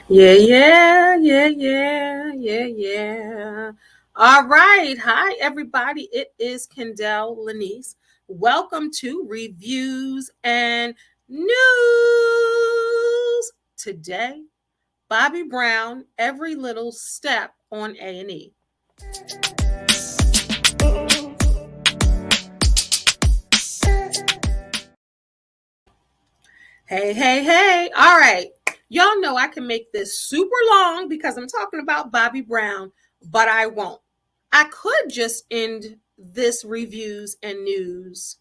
Yeah. All right. Hi, everybody. It is Kendéll Lenice. Welcome to Reviews and News. Today, Bobby Brown, Every Little Step on A&E. Hey. All right. Y'all know I can make this super long because I'm talking about Bobby Brown, but I won't. I could just end this reviews and news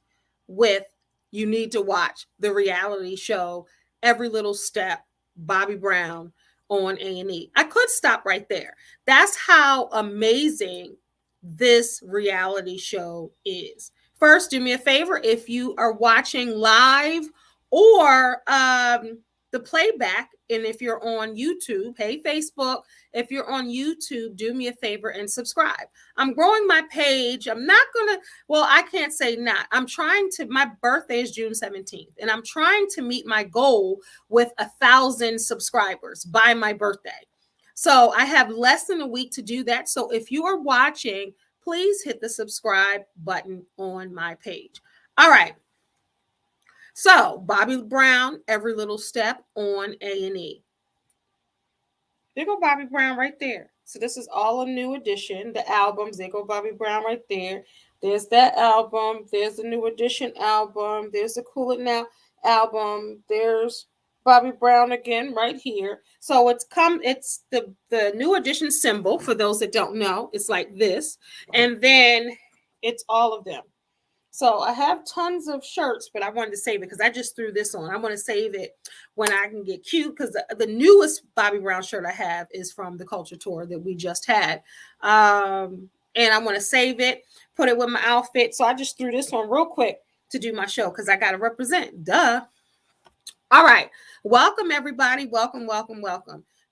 with you need to watch the reality show Every Little Step Bobby Brown on A&E. I could stop right there. That's how amazing this reality show is. First, do me a favor if you are watching live or the playback, and if you're on YouTube, hey Facebook, if you're on YouTube, do me a favor and subscribe. I'm growing my page. I'm not gonna, well, I can't say not. I'm trying to, my birthday is June 17th, and I'm trying to meet my goal with 1,000 subscribers by my birthday. So I have less than a week to do that. So if you are watching, please hit the subscribe button on my page. All right. So Bobby Brown, Every Little Step on A&E. There go Bobby Brown right there. So this is all a new edition. The albums, there go Bobby Brown right there. There's that album. There's the new edition album. There's the Cool It Now album. There's Bobby Brown again right here. So it's the new edition symbol for those that don't know. It's like this. And then it's all of them. So I have tons of shirts, but I wanted to save it because I just threw this on. I want to save it when I can get cute because the newest Bobby Brown shirt I have is from the Culture Tour that we just had. And I want to save it, put it with my outfit. So I just threw this on real quick to do my show because I got to represent. Duh. All right. Welcome, everybody. Welcome.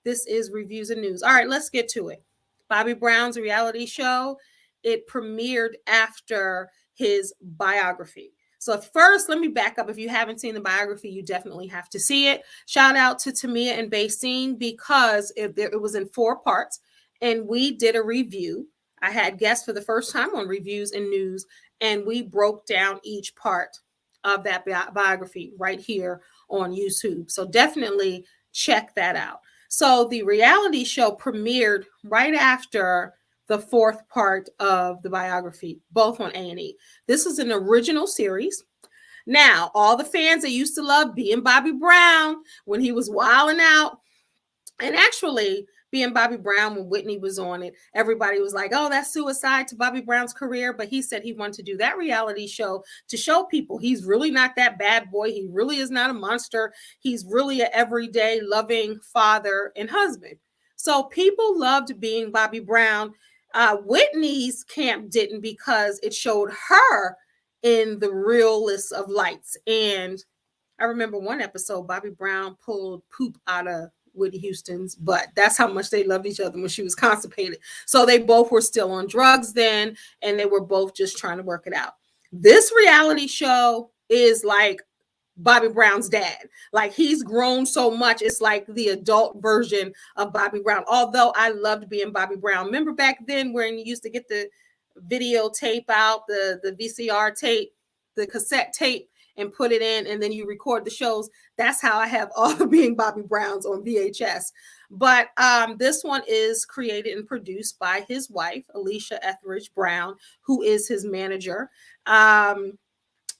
This is Reviews and News. All right, let's get to it. Bobby Brown's reality show. It premiered after his biography. So first, let me back up. If you haven't seen the biography, you definitely have to see it. Shout out to Tamia and Basine because it was in 4 parts, and we did a review. I had guests for the first time on Reviews and News, and we broke down each part of that biography right here on YouTube. So definitely check that out. So the reality show premiered right after the 4th part of the biography, both on A&E. This is an original series. Now, all the fans that used to love being Bobby Brown when he was wilding out, and actually being Bobby Brown when Whitney was on it, everybody was like, oh, that's suicide to Bobby Brown's career. But he said he wanted to do that reality show to show people he's really not that bad boy. He really is not a monster. He's really an everyday loving father and husband. So people loved being Bobby Brown. Whitney's camp didn't because it showed her in the realest of lights. And I remember one episode, Bobby Brown pulled poop out of Whitney Houston's butt. That's how much they loved each other when she was constipated. So they both were still on drugs then, and they were both just trying to work it out. This reality show is like Bobby Brown's dad. Like he's grown so much. It's like the adult version of Bobby Brown. Although I loved being Bobby Brown. Remember back then when you used to get the videotape out, the VCR tape, the cassette tape, and put it in, and then you record the shows. That's how I have all of being Bobby Brown's on VHS. But this one is created and produced by his wife, Alicia Etheridge Brown, who is his manager.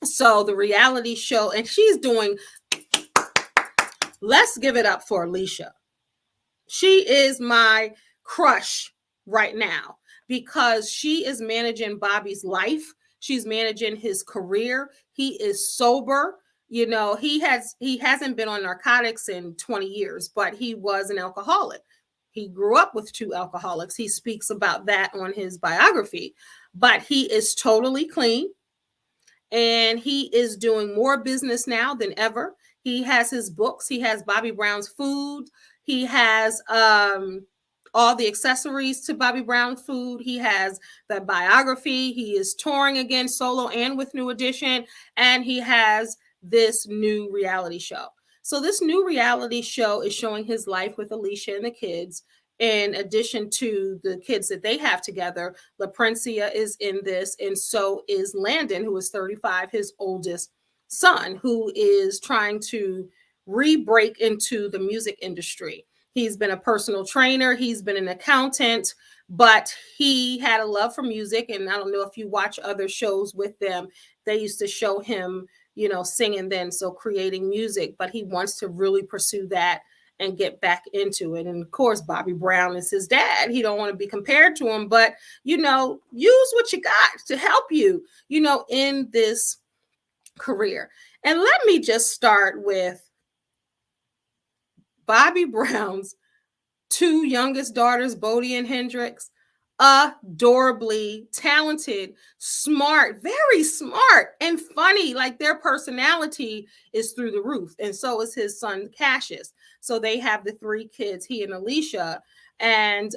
So the reality show, and she's doing, let's give it up for Alicia. She is my crush right now because she is managing Bobby's life. She's managing his career. He is sober. You know, he hasn't been on narcotics in 20 years, but he was an alcoholic. He grew up with 2 alcoholics. He speaks about that on his biography, but he is totally clean. And he is doing more business now than ever. He has his books. He has Bobby Brown's food. He has all the accessories to Bobby Brown food. He has the biography. He is touring again solo and with New Edition. And he has this new reality show. So this new reality show is showing his life with Alicia and the kids. In addition to the kids that they have together, LaPrencia is in this, and so is Landon, who is 35, his oldest son, who is trying to re-break into the music industry. He's been a personal trainer, he's been an accountant, but he had a love for music. And I don't know if you watch other shows with them, they used to show him, singing then, so creating music, but he wants to really pursue that and get back into it. And of course, Bobby Brown is his dad. He don't want to be compared to him, but use what you got to help you, in this career. And let me just start with Bobby Brown's two youngest daughters, Bodie and Hendrix. Adorably talented, smart, very smart and funny. Like, their personality is through the roof, and so is his son Cassius. So they have the three kids, he and Alicia. And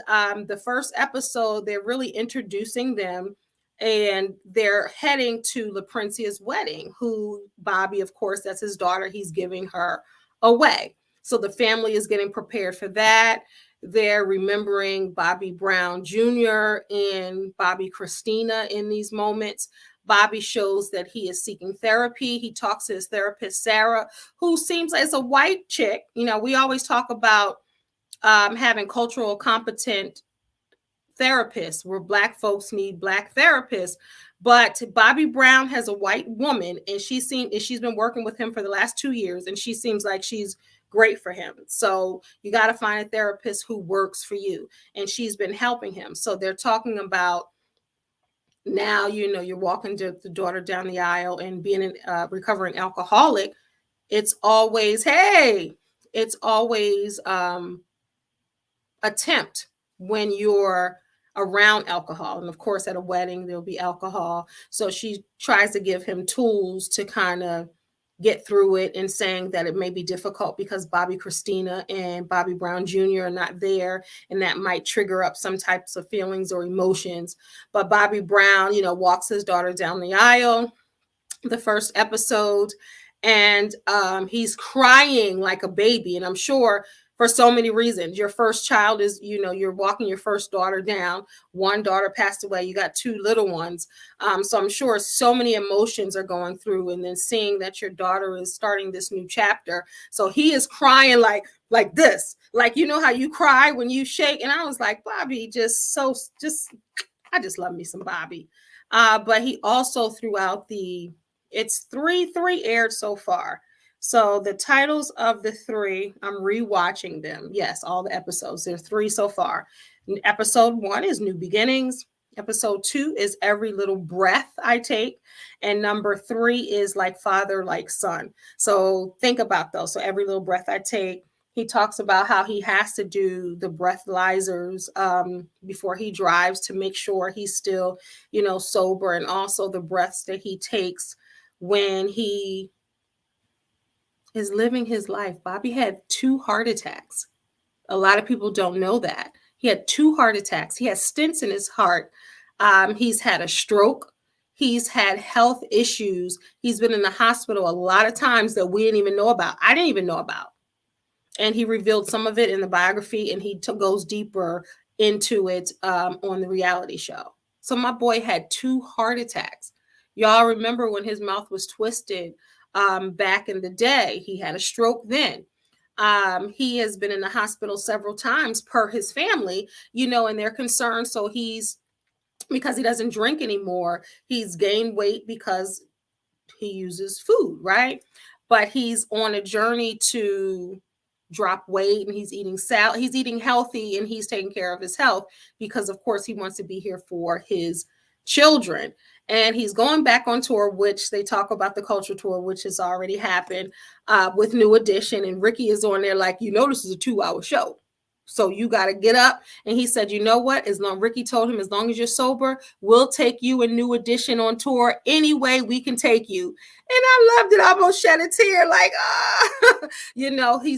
the first episode, they're really introducing them, and they're heading to LaPrencia's wedding, who Bobby, of course, that's his daughter, he's giving her away. So the family is getting prepared for that. They're remembering Bobby Brown Jr. and Bobby Christina in these moments. Bobby shows that he is seeking therapy. He talks to his therapist, Sarah, who seems like a white chick. We always talk about having cultural competent therapists, where Black folks need Black therapists. But Bobby Brown has a white woman, and she's been working with him for the last 2 years, and she seems like she's great for him. So you got to find a therapist who works for you. And she's been helping him. So they're talking about now, you're walking the daughter down the aisle, and being a recovering alcoholic, it's always attempt when you're around alcohol. And of course, at a wedding, there'll be alcohol. So she tries to give him tools to kind of get through it, and saying that it may be difficult because Bobby Christina and Bobby Brown Jr. are not there, and that might trigger up some types of feelings or emotions. But Bobby Brown, walks his daughter down the aisle, the first episode, and he's crying like a baby. And I'm sure for so many reasons. Your first child is, you're walking your first daughter down. One daughter passed away. You got two little ones. So I'm sure so many emotions are going through, and then seeing that your daughter is starting this new chapter. So he is crying like this, like, how you cry when you shake. And I was like, Bobby, I just love me some Bobby. But he also throughout it's three aired so far. So the titles of the three, I'm rewatching them. Yes, all the episodes. There's 3 so far. Episode 1 is New Beginnings. Episode 2 is Every Little Breath I Take. And number 3 is Like Father, Like Son. So think about those. So Every Little Breath I Take. He talks about how he has to do the breathalyzers before he drives to make sure he's still, sober, and also the breaths that he takes when he is living his life. Bobby had 2 heart attacks. A lot of people don't know that. He had 2 heart attacks. He has stents in his heart. He's had a stroke. He's had health issues. He's been in the hospital a lot of times that we didn't even know about. I didn't even know about. And he revealed some of it in the biography, and he goes deeper into it on the reality show. So my boy had 2 heart attacks. Y'all remember when his mouth was twisted back in the day? He had a stroke then. He has been in the hospital several times per his family, and they're concerned. So because he doesn't drink anymore, he's gained weight because he uses food, right? But he's on a journey to drop weight, and he's eating salad. He's eating healthy, and he's taking care of his health because, of course, he wants to be here for his children. And he's going back on tour, which they talk about the culture tour, which has already happened with New Edition. And Ricky is on there like, this is a 2-hour show. So you got to get up. And he said, you know what? Ricky told him, as long as you're sober, we'll take you and New Edition on tour any way we can take you. And I loved it. I almost shed a tear. Like,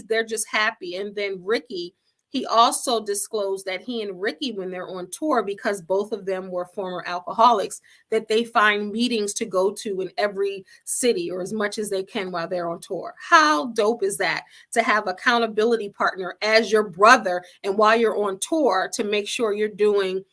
they're just happy. And then Ricky he also disclosed that he and Ricky, when they're on tour, because both of them were former alcoholics, that they find meetings to go to in every city or as much as they can while they're on tour. How dope is that, to have accountability partner as your brother, and while you're on tour, to make sure you're doing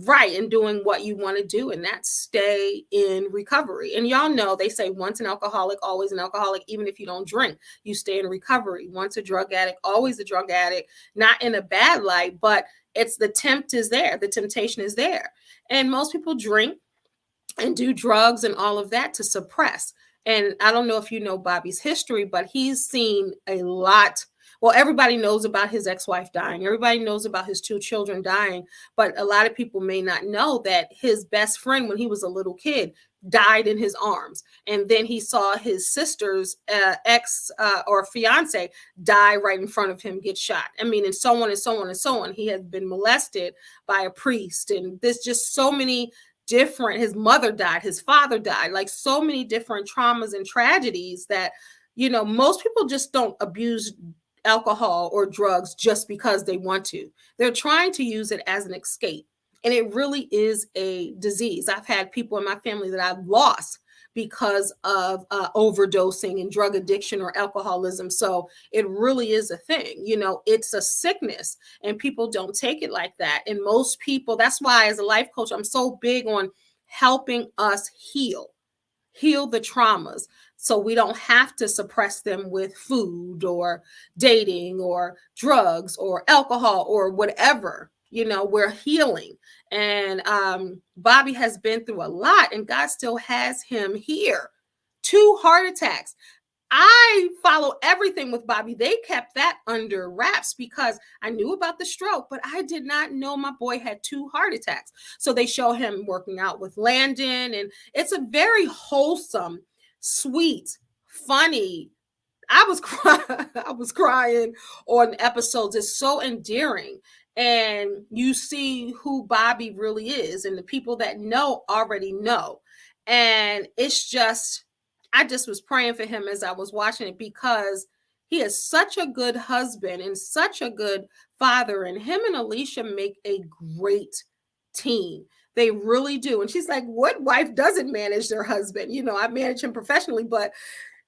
right and doing what you want to do, and that's stay in recovery. And y'all know they say once an alcoholic, always an alcoholic. Even if you don't drink, you stay in recovery. Once a drug addict, always a drug addict. Not in a bad light, but it's the the temptation is there. And most people drink and do drugs and all of that to suppress. And I don't know if you know Bobby's history, but he's seen a lot. Well, everybody knows about his ex-wife dying. Everybody knows about his 2 children dying. But a lot of people may not know that his best friend, when he was a little kid, died in his arms. And then he saw his sister's ex or fiance die right in front of him, get shot. I mean, and so on and so on and so on. He had been molested by a priest. And there's just so many different, his mother died, his father died, like so many different traumas and tragedies that, most people just don't abuse alcohol or drugs just because they want to. They're trying to use it as an escape. And it really is a disease. I've had people in my family that I've lost because of overdosing and drug addiction or alcoholism. So it really is a thing. It's a sickness, and people don't take it like that. And most people, that's why as a life coach, I'm so big on helping us heal the traumas, so we don't have to suppress them with food or dating or drugs or alcohol or whatever. We're healing. And Bobby has been through a lot, and God still has him here. 2 heart attacks. I follow everything with Bobby. They kept that under wraps because I knew about the stroke, but I did not know my boy had 2 heart attacks. So they show him working out with Landon, and it's a very wholesome, sweet, funny. I was crying on episodes. It's so endearing. And you see who Bobby really is, and the people that know already know. And it's just, I just was praying for him as I was watching it, because he is such a good husband and such a good father. And him and Alicia make a great team. They really do. And she's like, what wife doesn't manage their husband? I manage him professionally, but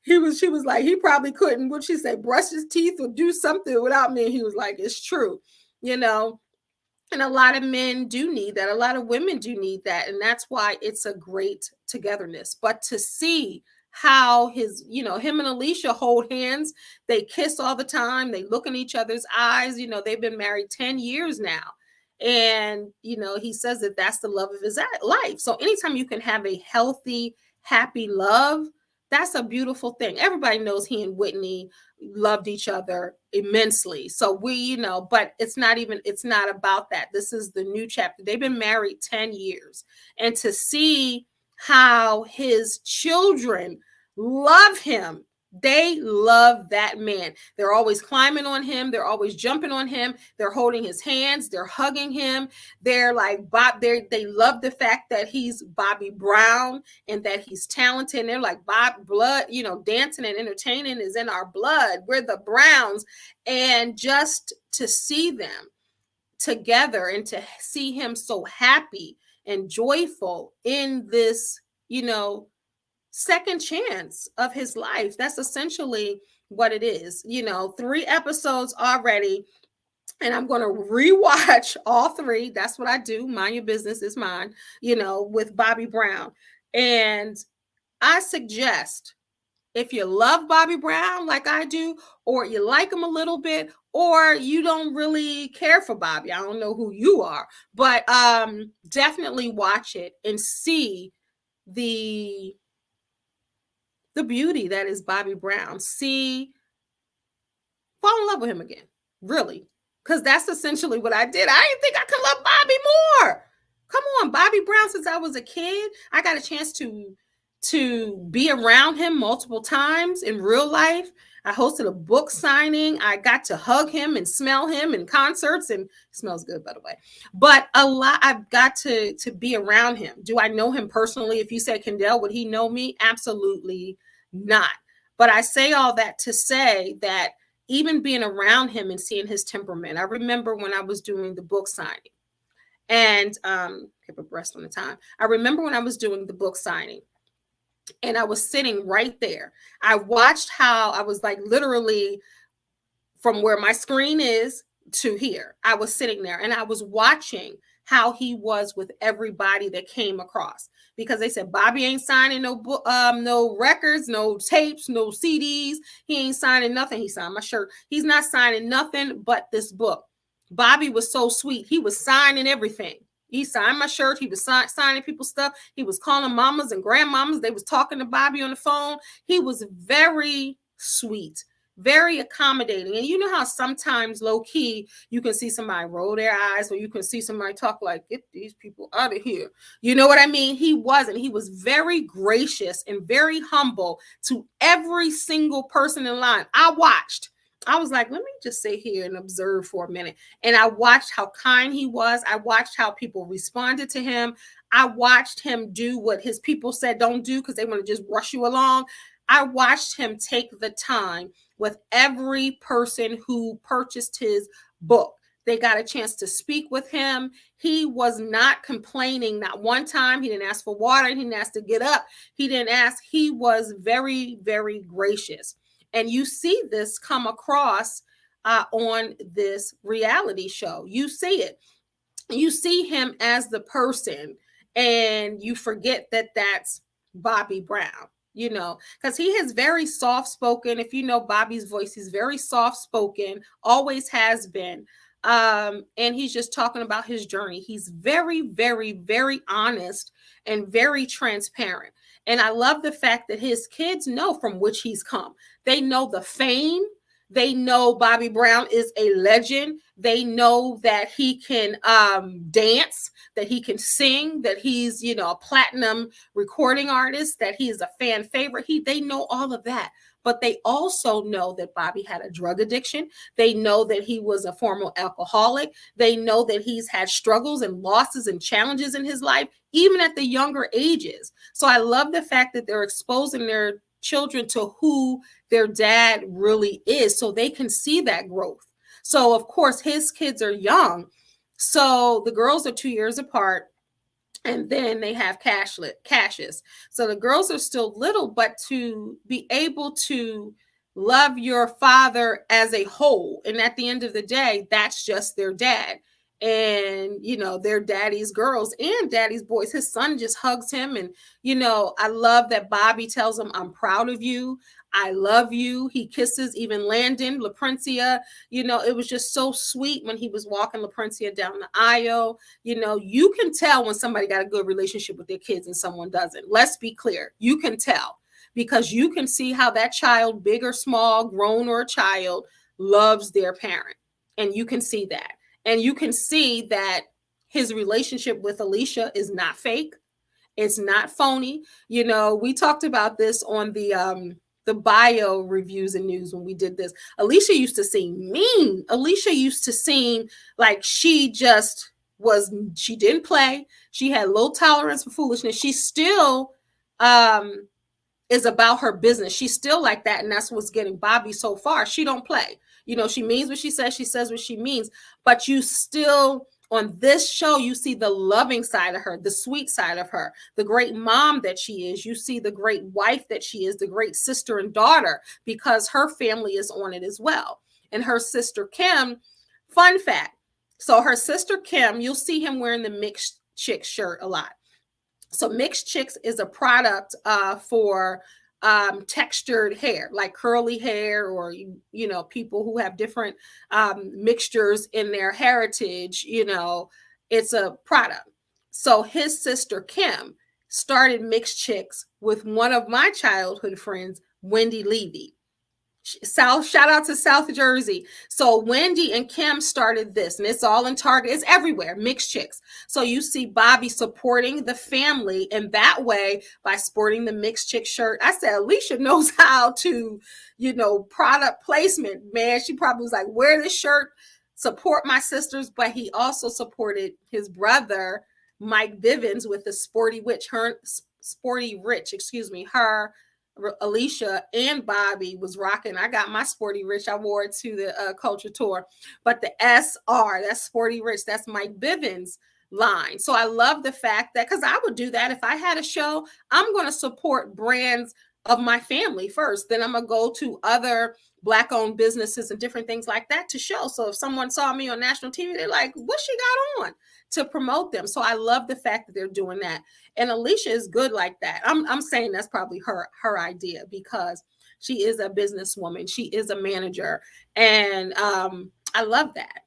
she was like, he probably couldn't, what'd she say, brush his teeth or do something without me. And he was like, it's true, And a lot of men do need that. A lot of women do need that. And that's why it's a great togetherness. But to see how him and Alicia hold hands, they kiss all the time, they look in each other's eyes, they've been married 10 years now. And, he says that that's the love of his life. So anytime you can have a healthy, happy love, that's a beautiful thing. Everybody knows he and Whitney loved each other immensely. So but it's not about that. This is the new chapter. They've been married 10 years. And to see how his children love him, they love that man. They're always climbing on him. They're always jumping on him. They're holding his hands. They're hugging him. They're like Bob. They love the fact that he's Bobby Brown and that he's talented. And they're like, Bob, blood, dancing and entertaining is in our blood. We're the Browns. And just to see them together and to see him so happy and joyful in this, second chance of his life. That's essentially what it is. 3 episodes already, and I'm going to rewatch all 3. That's what I do. Mind your business is mine, with Bobby Brown. And I suggest, if you love Bobby Brown like I do, or you like him a little bit, or you don't really care for Bobby, I don't know who you are, but definitely watch it and see the beauty that is Bobby Brown. Fall in love with him again, really, because that's essentially what I did. I didn't think I could love Bobby more. Come on, Bobby Brown, since I was a kid, I got a chance to be around him multiple times in real life. I hosted a book signing. I got to hug him and smell him in concerts, and it smells good, by the way. But I've got to be around him. Do I know him personally? If you said, Kendéll, would he know me? Absolutely not. But I say all that to say that even being around him and seeing his temperament. I remember when I was doing the book signing, and keep abreast on the time. I remember when I was doing the book signing, and I was sitting right there. I watched how I was like literally from where my screen is to here. I was sitting there and I was watching how he was with everybody that came across, because they said Bobby ain't signing no book, no records, no tapes, no CDs. He ain't signing nothing. He signed my shirt. He's not signing nothing but this book. Bobby was so sweet. He was signing everything. He signed my shirt. He was signing people's stuff. He was calling mamas and grandmamas. They was talking to Bobby on the phone. He was very sweet, very accommodating. And you know how sometimes low key you can see somebody roll their eyes, or you can see somebody talk like, get these people out of here. You know what I mean? He wasn't. He was very gracious and very humble to every single person in line. I was like, let me just sit here and observe for a minute. And I watched how kind he was. I watched how people responded to him. I watched him do what his people said don't do, because they want to just rush you along. I watched him take the time with every person who purchased his book. They got a chance to speak with him. He was not complaining. Not one time. He didn't ask for water. He didn't ask to get up. He didn't ask. He was very, very gracious. And you see this come across on this reality show. You see it. You see him as the person, and you forget that that's Bobby Brown, you know, because he is very soft spoken. If you know Bobby's voice, he's very soft spoken, always has been. And he's just talking about his journey. He's very, very, very honest and very transparent. And I love the fact that his kids know from which he's come. They know the fame. They know Bobby Brown is a legend. They know that he can dance, that he can sing, that he's, you know, a platinum recording artist, that he is a fan favorite. They know all of that. But they also know that Bobby had a drug addiction. They know that he was a former alcoholic. They know that he's had struggles and losses and challenges in his life, even at the younger ages. So I love the fact that they're exposing their children to who their dad really is, so they can see that growth. So of course his kids are young. So the girls are 2 years apart. And then they have cashes. So the girls are still little, but to be able to love your father as a whole. And at the end of the day, that's just their dad. And, you know, they're daddy's girls and daddy's boys. His son just hugs him. And, you know, I love that Bobby tells him, I'm proud of you. I love you. He kisses even Landon, LaPrincia. You know, it was just so sweet when he was walking LaPrincia down the aisle. You know, you can tell when somebody got a good relationship with their kids and someone doesn't. Let's be clear. You can tell, because you can see how that child, big or small, grown or a child, loves their parent. And you can see that. And you can see that his relationship with Alicia is not fake. It's not phony. You know, we talked about this on the bio reviews and news when we did this. Alicia used to seem mean. Alicia used to seem like she didn't play. She had low tolerance for foolishness. She still is about her business. She's still like that. And that's what's getting Bobby so far. She don't play. You know, she means what she says what she means. But you still, on this show, you see the loving side of her, the sweet side of her, the great mom that she is. You see the great wife that she is, the great sister and daughter, because her family is on it as well. And her sister Kim, fun fact. So her sister Kim, you'll see him wearing the Mixed Chicks shirt a lot. So Mixed Chicks is a product for textured hair, like curly hair, or, you know, people who have different mixtures in their heritage. You know, it's a product. So his sister Kim started Mixed Chicks with one of my childhood friends, Wendy Levy. Shout out to South Jersey. So Wendy and Kim started this, and it's all in Target. It's everywhere, Mixed Chicks. So you see Bobby supporting the family in that way by sporting the Mixed Chick shirt. I said, Alicia knows how to, you know, product placement, man. She probably was like, wear this shirt, support my sisters. But he also supported his brother, Mike Bivens, with the Sporty Rich, her Alicia and Bobby was rocking. I got my Sporty Rich. I wore it to the culture tour. But the SR, that's Sporty Rich. That's Mike Bivens' line. So I love the fact that, because I would do that if I had a show, I'm going to support brands of my family first. Then I'm going to go to other Black-owned businesses and different things like that to show. So if someone saw me on national TV, they're like, what she got on, to promote them. So I love the fact that they're doing that. And Alicia is good like that. I'm saying that's probably her idea, because she is a businesswoman. She is a manager. And I love that,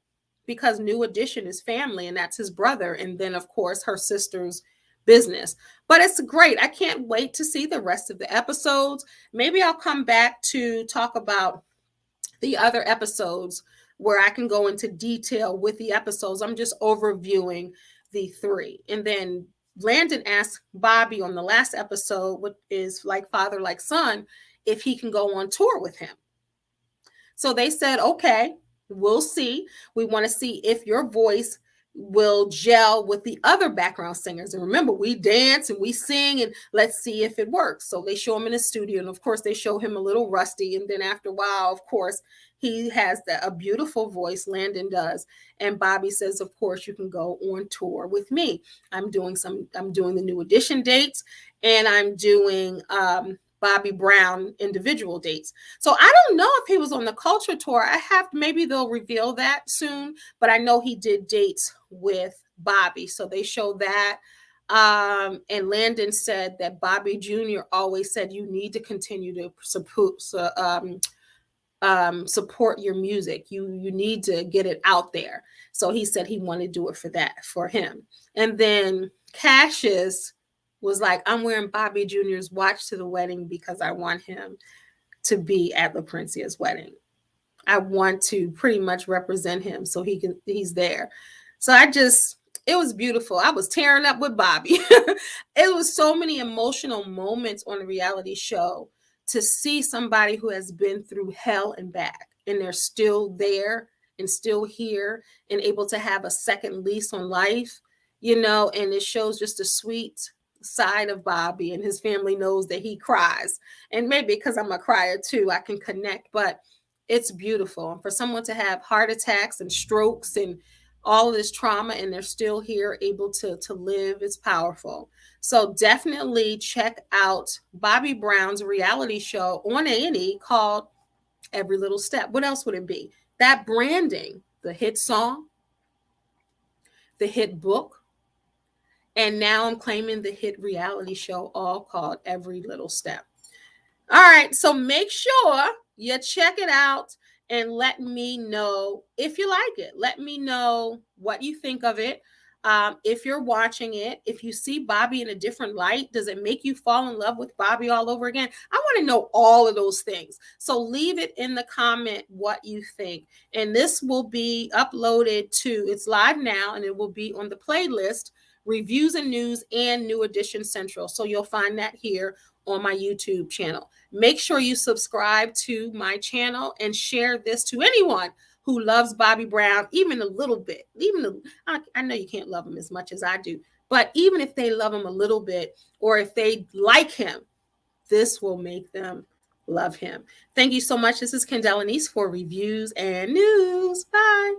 because New Edition is family, and that's his brother. And then, of course, her sister's business. But it's great. I can't wait to see the rest of the episodes. Maybe I'll come back to talk about the other episodes where I can go into detail with the episodes. I'm just overviewing the 3. And then Landon asked Bobby on the last episode, what is Like Father, Like Son, if he can go on tour with him. So they said, okay, we'll see. We want to see if your voice will gel with the other background singers. And remember, we dance and we sing, and let's see if it works. So they show him in the studio, and of course they show him a little rusty. And then after a while, of course, he has a beautiful voice, Landon does. And Bobby says, of course, you can go on tour with me. I'm doing the New Edition dates, and I'm doing Bobby Brown individual dates. So I don't know if he was on the culture tour. Maybe they'll reveal that soon, but I know he did dates with Bobby. So they show that. And Landon said that Bobby Jr. always said, you need to continue to support your music. You need to get it out there. So he said he wanted to do it for him. And then Cassius was like, I'm wearing Bobby Jr.'s watch to the wedding because I want him to be at LaPrincia's wedding. I want to pretty much represent him so he's there. So it was beautiful. I was tearing up with Bobby. It was so many emotional moments on the reality show to see somebody who has been through hell and back, and they're still there and still here and able to have a second lease on life, and it shows just a sweet side of Bobby, and his family knows that he cries. And maybe because I'm a crier too, I can connect, but it's beautiful. And for someone to have heart attacks and strokes and all of this trauma, and they're still here able to live, is powerful. So definitely check out Bobby Brown's reality show on A&E called Every Little Step. What else would it be? That branding, the hit song, the hit book, and now I'm claiming the hit reality show, all called Every Little Step. All right, so make sure you check it out and let me know if you like it. Let me know what you think of it. If you're watching it, if you see Bobby in a different light, does it make you fall in love with Bobby all over again? I want to know all of those things. So leave it in the comment what you think. And this will be uploaded it's live now, and it will be on the playlist, Reviews and News and New Edition Central. So you'll find that here on my YouTube channel. Make sure you subscribe to my channel and share this to anyone who loves Bobby Brown, even a little bit. I know you can't love him as much as I do, but even if they love him a little bit, or if they like him, this will make them love him. Thank you so much. This is Kendéll Lenice for Reviews and News. Bye.